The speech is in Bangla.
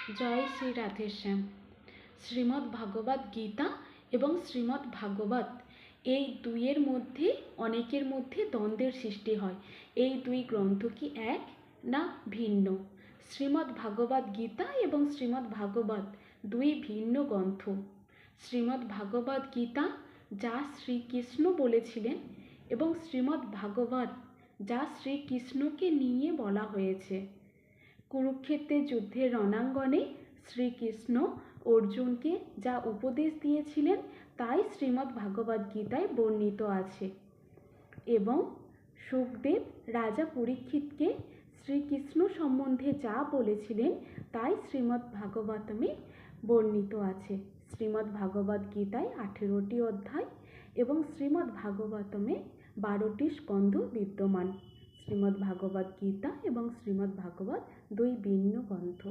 জয় শ্রী রাধেশ্যাম। শ্রীমদ্ ভাগবত গীতা এবং শ্রীমদ্ ভাগবত এই দুইয়ের মধ্যে অনেকের মধ্যে দ্বন্দ্বের সৃষ্টি হয়। এই দুই গ্রন্থ কি এক না ভিন্ন? শ্রীমদ্ ভাগবত গীতা এবং শ্রীমদ্ ভাগবত দুই ভিন্ন গ্রন্থ। শ্রীমদ্ ভাগবত গীতা যা শ্রীকৃষ্ণ বলেছিলেন এবং শ্রীমদ্ ভাগবত যা শ্রীকৃষ্ণকে নিয়ে বলা হয়েছে। কুরুক্ষেত্রের যুদ্ধের রণাঙ্গনে শ্রীকৃষ্ণ অর্জুনকে যা উপদেশ দিয়েছিলেন তাই শ্রীমদ্ ভাগবত গীতায় বর্ণিত আছে। এবং সুখদেব রাজা পরীক্ষিতকে শ্রীকৃষ্ণ সম্বন্ধে যা বলেছিলেন তাই শ্রীমদ্ ভাগবতমে বর্ণিত আছে। শ্রীমদ্ ভাগবত গীতায় 18টি অধ্যায় এবং শ্রীমদ্ ভাগবতমে 12টি স্কন্ধ বিদ্যমান। শ্রীমদ্ ভাগবত গীতা এবং শ্রীমদ্ ভাগবত দুই ভিন্ন গ্রন্থ।